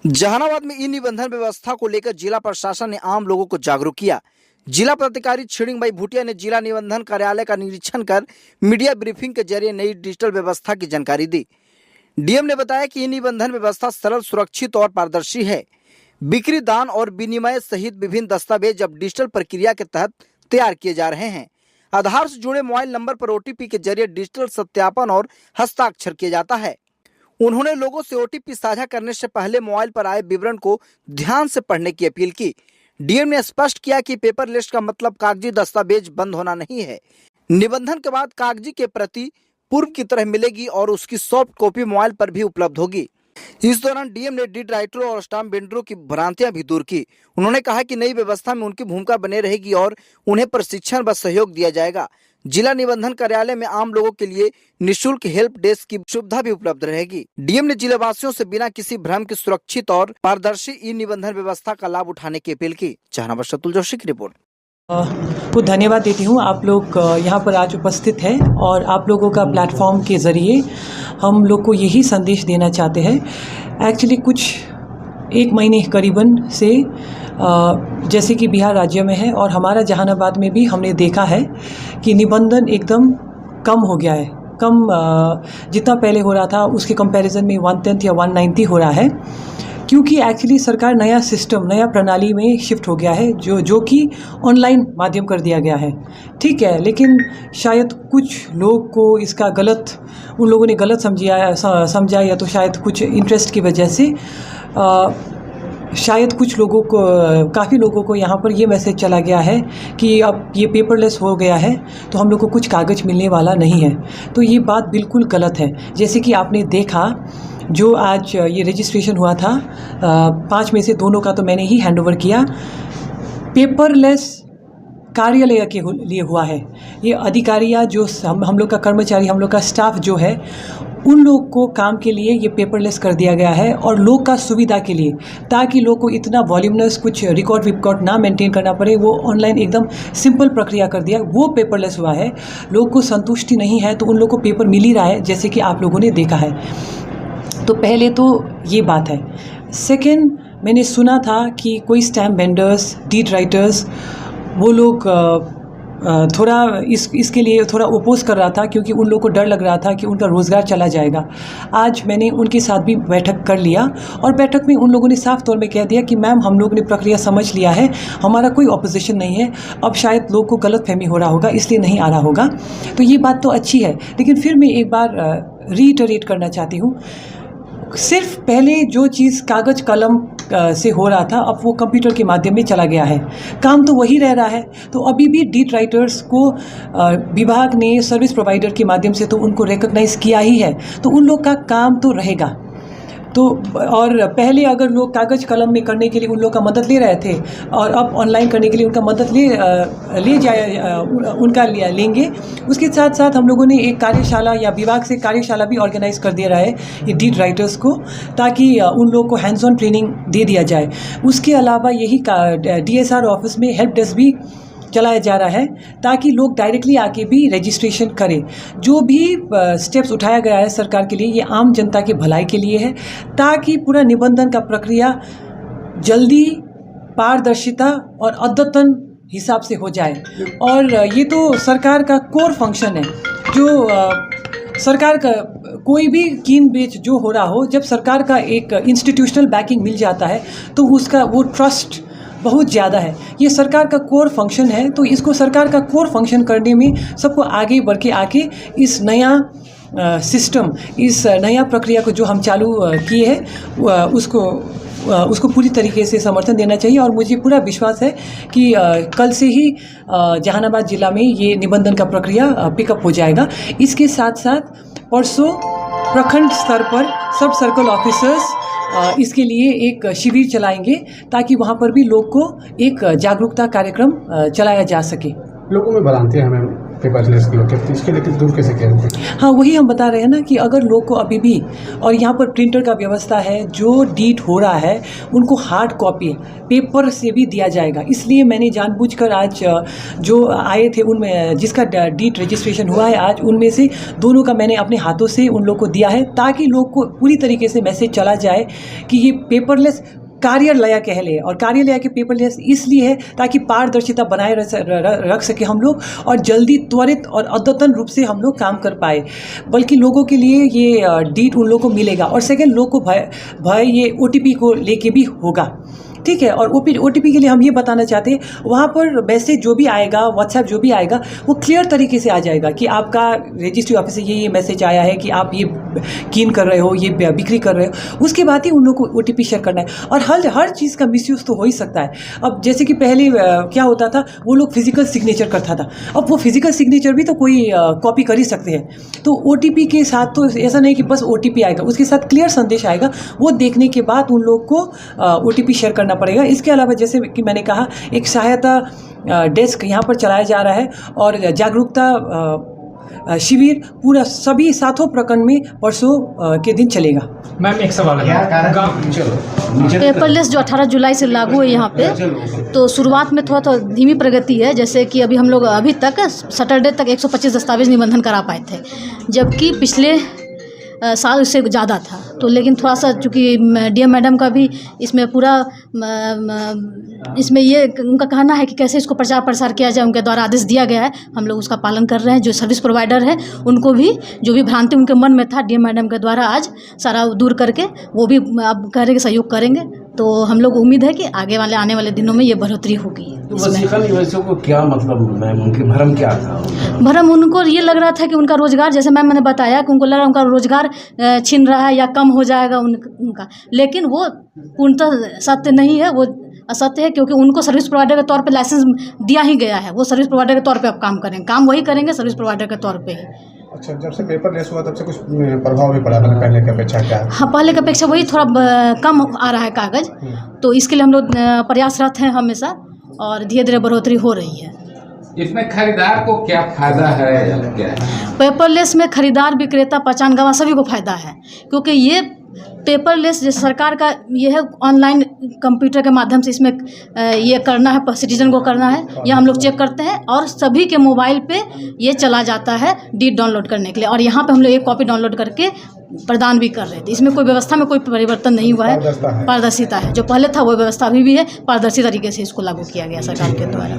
जहानाबाद में ई निबंधन व्यवस्था को लेकर जिला प्रशासन ने आम लोगों को जागरूक किया। जिला पदाधिकारी छिड़िंगबाई भूटिया ने जिला निबंधन कार्यालय का निरीक्षण कर मीडिया ब्रीफिंग के जरिए नई डिजिटल व्यवस्था की जानकारी दी। डीएम ने बताया कि ई निबंधन व्यवस्था सरल, सुरक्षित और पारदर्शी है। बिक्री, दान और विनिमय सहित विभिन्न दस्तावेज अब डिजिटल प्रक्रिया के तहत तैयार किए जा रहे हैं। आधार से जुड़े मोबाइल नंबर पर ओटीपी के जरिए डिजिटल सत्यापन और हस्ताक्षर किया जाता है। उन्होंने लोगों से ओटीपी साझा करने से पहले मोबाइल पर आए विवरण को ध्यान से पढ़ने की अपील की। डीएम ने स्पष्ट किया कि पेपर लिस्ट का मतलब कागजी दस्तावेज बंद होना नहीं है। निबंधन के बाद कागजी के प्रति पूर्व की तरह मिलेगी और उसकी सॉफ्ट कॉपी मोबाइल पर भी उपलब्ध होगी। इस दौरान डीएम ने डीड राइटरों और स्टाम्प वेंडरों की भ्रांतियां भी दूर की। उन्होंने कहा कि नई व्यवस्था में उनकी भूमिका बने रहेगी और उन्हें प्रशिक्षण व सहयोग दिया जाएगा। जिला निबंधन कार्यालय में आम लोगों के लिए निःशुल्क हेल्प डेस्क की सुविधा भी उपलब्ध रहेगी। डीएम ने जिलेवासियों से बिना किसी भ्रम के सुरक्षित और पारदर्शी ई निबंधन व्यवस्था का लाभ उठाने की अपील की। जहानाबाद से अतुल जोशी की रिपोर्ट। को धन्यवाद देती हूँ। आप लोग यहाँ पर आज उपस्थित हैं और आप लोगों का प्लेटफॉर्म के ज़रिए हम लोग को यही संदेश देना चाहते हैं। एक्चुअली कुछ एक महीने करीबन से जैसे कि बिहार राज्य में है और हमारा जहानाबाद में भी हमने देखा है कि निबंधन एकदम कम हो गया है। कम जितना पहले हो रहा था उसके कंपैरिजन में 1/10 या 1/90 हो रहा है, क्योंकि एक्चुअली सरकार नया सिस्टम, नया प्रणाली में शिफ्ट हो गया है जो कि ऑनलाइन माध्यम कर दिया गया है। ठीक है, लेकिन शायद कुछ लोग को इसका उन लोगों ने गलत समझा या तो शायद कुछ इंटरेस्ट की वजह से शायद कुछ लोगों को, काफ़ी लोगों को यहाँ पर ये मैसेज चला गया है कि अब ये पेपरलेस हो गया है तो हम लोग को कुछ कागज़ मिलने वाला नहीं है। तो ये बात बिल्कुल गलत है। जैसे कि आपने देखा जो आज ये रजिस्ट्रेशन हुआ था 5 में से 2 का तो मैंने ही हैंडओवर किया। पेपरलेस कार्यालय के लिए हुआ है। ये अधिकारियाँ जो हम लोग का कर्मचारी, हम लोग का स्टाफ जो है, उन लोग को काम के लिए ये पेपरलेस कर दिया गया है और लोग का सुविधा के लिए, ताकि लोग को इतना वॉल्यूमनस कुछ रिकॉर्ड ना मेंटेन करना पड़े। वो ऑनलाइन एकदम सिंपल प्रक्रिया कर दिया, वो पेपरलेस हुआ है। लोग को संतुष्टि नहीं है तो उन लोग को पेपर मिल ही रहा है, जैसे कि आप लोगों ने देखा है। तो पहले तो ये बात है। सेकेंड, मैंने सुना था कि कोई स्टैम्प वेंडर्स, डीड राइटर्स, वो लोग थोड़ा इसके लिए थोड़ा ओपोज कर रहा था, क्योंकि उन लोगों को डर लग रहा था कि उनका रोज़गार चला जाएगा। आज मैंने उनके साथ भी बैठक कर लिया और बैठक में उन लोगों ने साफ तौर में कह दिया कि मैम, हम लोग ने प्रक्रिया समझ लिया है, हमारा कोई ऑपोजिशन नहीं है। अब शायद लोग को गलतफहमी हो रहा होगा, इसलिए नहीं आ रहा होगा। तो ये बात तो अच्छी है, लेकिन फिर मैं एक बार रीइटरेट करना चाहती हूँ। सिर्फ पहले जो चीज़ कागज़ कलम से हो रहा था, अब वो कंप्यूटर के माध्यम में चला गया है। काम तो वही रह रहा है। तो अभी भी डीड राइटर्स को विभाग ने सर्विस प्रोवाइडर के माध्यम से तो उनको रिकॉग्नाइज़ किया ही है, तो उन लोग का काम तो रहेगा। तो और पहले अगर लोग कागज़ कलम में करने के लिए उन लोग का मदद ले रहे थे और अब ऑनलाइन करने के लिए उनका मदद लेंगे। उसके साथ साथ हम लोगों ने एक कार्यशाला या विभाग से कार्यशाला भी ऑर्गेनाइज़ कर दिया रहा है ये डीड राइटर्स को, ताकि उन लोग को हैंड्स ऑन ट्रेनिंग दे दिया जाए। उसके अलावा यही DSR ऑफिस में हेल्प डेस्क भी चलाया जा रहा है, ताकि लोग डायरेक्टली आके भी रजिस्ट्रेशन करें। जो भी स्टेप्स उठाया गया है सरकार के लिए, ये आम जनता के भलाई के लिए है, ताकि पूरा निबंधन का प्रक्रिया जल्दी, पारदर्शिता और अद्यतन हिसाब से हो जाए। और ये तो सरकार का कोर फंक्शन है। जो सरकार का कोई भी कीन बेच जो हो रहा हो, जब सरकार का एक इंस्टीट्यूशनल बैकिंग मिल जाता है तो उसका वो ट्रस्ट बहुत ज़्यादा है। ये सरकार का कोर फंक्शन है, तो इसको सरकार का कोर फंक्शन करने में सबको आगे बढ़ के आके इस नया सिस्टम, इस नया प्रक्रिया को जो हम चालू किए हैं उसको पूरी तरीके से समर्थन देना चाहिए। और मुझे पूरा विश्वास है कि कल से ही जहानाबाद ज़िला में ये निबंधन का प्रक्रिया पिकअप हो जाएगा। इसके साथ साथ परसों प्रखंड स्तर पर सब सर्कल ऑफिसर्स इसके लिए एक शिविर चलाएंगे, ताकि वहाँ पर भी लोग को एक जागरूकता कार्यक्रम चलाया जा सके। लोगों में भ्रांतियां हैं मैम पेपरलेस के लोग, तो इसके लिए दूर कैसे किया? हाँ, वही हम बता रहे हैं ना कि अगर लोग को अभी भी, और यहाँ पर प्रिंटर का व्यवस्था है, जो डीट हो रहा है उनको हार्ड कॉपी पेपर से भी दिया जाएगा। इसलिए मैंने जानबूझकर आज जो आए थे उनमें जिसका डीट रजिस्ट्रेशन हुआ है आज, उनमें से दोनों का मैंने अपने हाथों से उन लोग को दिया है, ताकि लोग को पूरी तरीके से मैसेज चला जाए कि ये पेपरलेस कार्यालय कह ले। और कार्यालय के पेपरलेस इसलिए है ताकि पारदर्शिता बनाए रख सके हम लोग, और जल्दी, त्वरित और अद्यतन रूप से हम लोग काम कर पाए। बल्कि लोगों के लिए ये डीट उन लोगों को मिलेगा। और सेकेंड, लोग को भय ये OTP को लेके भी होगा, ठीक है। और OTP के लिए हम ये बताना चाहते हैं, वहाँ पर मैसेज जो भी आएगा, व्हाट्सएप जो भी आएगा, वो क्लियर तरीके से आ जाएगा कि आपका रजिस्ट्री ऑफिस से ये मैसेज आया है कि आप ये कीन कर रहे हो, ये बिक्री कर रहे हो। उसके बाद ही उन लोग को OTP शेयर करना है। और हर चीज़ का मिसयूज़ तो हो ही सकता है। अब जैसे कि पहले क्या होता था, वो लोग फिजिकल सिग्नेचर करता था। अब वो फिजिकल सिग्नेचर भी तो कोई कॉपी कर ही सकते हैं। तो OTP के साथ तो ऐसा नहीं कि बस OTP आएगा, उसके साथ क्लियर संदेश आएगा। वो देखने के बाद उन लोग को OTP शेयर करना पड़ेगा। इसके अलावा जैसे कि मैंने कहा, एक सहायता डेस्क यहाँ पर चलाया जा रहा है, और जागरूकता शिविर पूरा सभी 7 प्रखंड में परसों के दिन चलेगा। मैम, एक सवाल है, पेपरलेस जो 18 जुलाई से लागू है यहाँ पे, तो शुरुआत में थोड़ा धीमी प्रगति है। जैसे कि अभी हम लोग अभी तक सैटरडे तक 125 दस्तावेज निबंधन करा पाए थे, जबकि पिछले साल उससे ज़्यादा था। तो लेकिन थोड़ा सा चूँकि DM मैडम का भी इसमें पूरा इसमें ये उनका कहना है कि कैसे इसको प्रचार प्रसार किया जाए, उनके द्वारा आदेश दिया गया है, हम लोग उसका पालन कर रहे हैं। जो सर्विस प्रोवाइडर है उनको भी जो भी भ्रांति उनके मन में था, DM मैडम के द्वारा आज सारा दूर करके वो भी अब कह रहे कि सहयोग करेंगे। तो हम लोग उम्मीद है कि आने वाले दिनों में ये बढ़ोतरी होगी। तो वसीका निवासियों को क्या मतलब, मैम, उनके भरम क्या था? भरम उनको ये लग रहा था कि उनका रोजगार, जैसे मैंने बताया कि उनको लग रहा है उनका रोजगार छीन रहा है या कम हो जाएगा उनका, लेकिन वो पूर्णतः सत्य नहीं है, वो असत्य है। क्योंकि उनको सर्विस प्रोवाइडर के तौर पे लाइसेंस दिया ही गया है। वो सर्विस प्रोवाइडर के तौर पे अब काम करेंगे, काम वही करेंगे सर्विस प्रोवाइडर के तौर पे ही। अच्छा, जब से पेपरलेस हुआ तब से कुछ प्रभाव भी पड़ा मतलब पहले की अपेक्षा? क्या? हाँ, पहले की अपेक्षा वही थोड़ा कम आ रहा है कागज़, तो इसके लिए हम लोग प्रयासरत हैं हमेशा, और धीरे धीरे बढ़ोतरी हो रही है। इसमें खरीदार को क्या फायदा है या क्या है? पेपरलेस में खरीदार, विक्रेता, पहचान गवाह सभी को फायदा है। क्योंकि ये पेपरलेस जैसे सरकार का ये है, ऑनलाइन कंप्यूटर के माध्यम से इसमें ये करना है, सिटीजन को करना है, ये हम लोग चेक करते हैं, और सभी के मोबाइल पे ये चला जाता है डीट डाउनलोड करने के लिए। और यहाँ पे हम लोग एक कॉपी डाउनलोड करके प्रदान भी कर रहे थे। इसमें कोई व्यवस्था में कोई परिवर्तन नहीं हुआ है, पारदर्शिता है। जो पहले था वो व्यवस्था अभी भी है, पारदर्शी तरीके से इसको लागू किया गया सरकार के द्वारा।